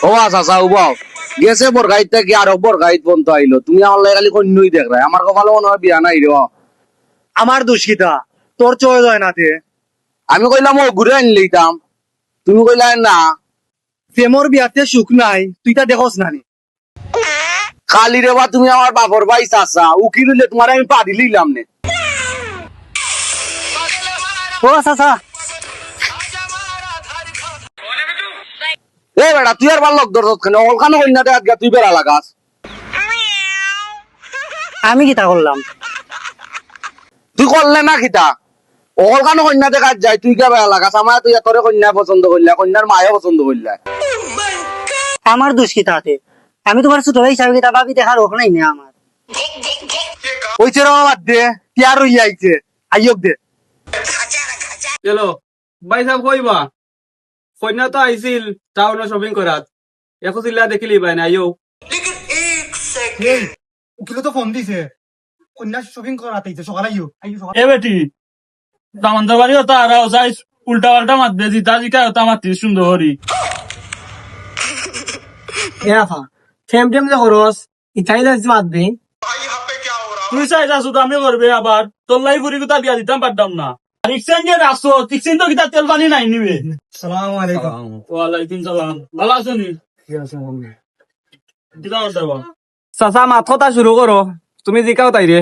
ও চাচা উবাও গেছে বরগাইত থেকে আর বরগাইত বন্ধ আইলো তুমি আমার লাগে খালি কন্যই দেখ রায় আমার কপালে মনে হয় বিয়া নাই রে আমার দুষ্কিতা তোর চয় হয় না তে আমি কইলাম ও ঘুরে আনলিতাম তুমি কইলা না প্রেমর বিয়াতে সুখ নাই তুই তা দেখোস নানি খালি রে বা তুমি আমার বাপর ভাই চাচা উকি দিলে তোমার আমি পাড়ি লইলাম নে ও চাচা এ বেটা তুই আর ভাল লোক দরদ খানে অলখানো কন্যা দেখ তুই বেড়া লাগাস আমি কিতা করলাম তুই করলে না খিতা অলখানো কন্যা দেখাত যায় তুই কে বেড়া লাগাস আমার তুই এতরে কন্যা পছন্দ করলা কন্যার মায়ে পছন্দ করলা আমার দুষ্কিতাতে আমি তোমার ছোট ভাই হিসাবে কিতা ভাবি দেখার হোক নাই না আমার ওই চেরা বাদ দে তিয়ার রইয়া আইছে আইয়ক দে চলো ভাই সাহেব কইবা কন্যা তো আইছিল টাউনে শপিং করাত এখন চিল্লা দেখিলি ভাই না আইও উকিলে তো ফোন দিছে কন্যা শপিং করাতে সকালে আইয়ো এ বেটি দামান্দার বাড়ি হতা আর যাই উল্টা পাল্টা মাতবে জিতা জিকা হতা মাতি সুন্দর হরি টেম যে খরচ ইটাই লাগছে মাতবে তুই চাই যাচ্ছ তো আমি করবে আবার তোর লাই ফুরি কোথা দিয়া দিতাম পারতাম না রিক্সেন যে রাখছো রিক্সেন তো কিতা তেল পানি নাই নিবে সালাম আলাইকুম ওয়ালাইকুম সালাম ভালো আছো নি কিতা করতে বা চাচা মাথা শুরু করো তুমি জিকাও তাই রে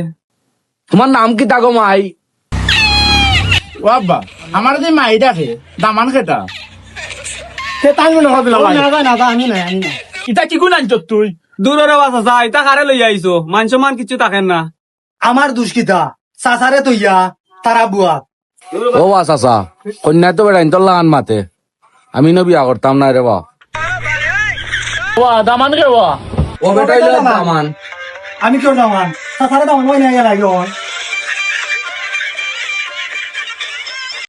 তোমার নাম কি তাগো মাই ও আব্বা আমার যে মাই ডাকে দামান খেতা সে তাই মনে হবে না আমি নাই ইটা কি গুণ আনছ তুই দূরের বা চাচা এটা কারে লই আইছো মান সম্মান কিছু থাকেন না আমার দুষ্কিতা চাচারে তৈয়া তারা বুয়া ও বা চাচা কন্যা তো বেড়া ইন্তর লাগান মাতে আমি ন বিয়া করতাম না রে বা দামান কে বা ও বেটা দামান আমি কেউ দামান চাচারে দামান ওই নাই লাগে